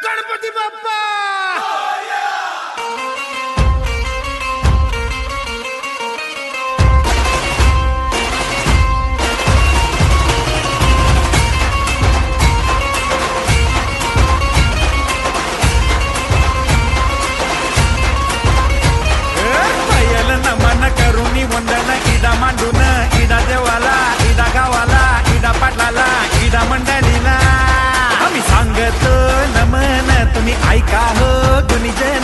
गणपती बाप्पा नमन करुणी वंदन इडा मांडून इडा देवाला इडा गावाला इडा पाटलाला इडा मंडळीला आम्ही सांगतो नमन तुम्ही ऐका हो गुणीजन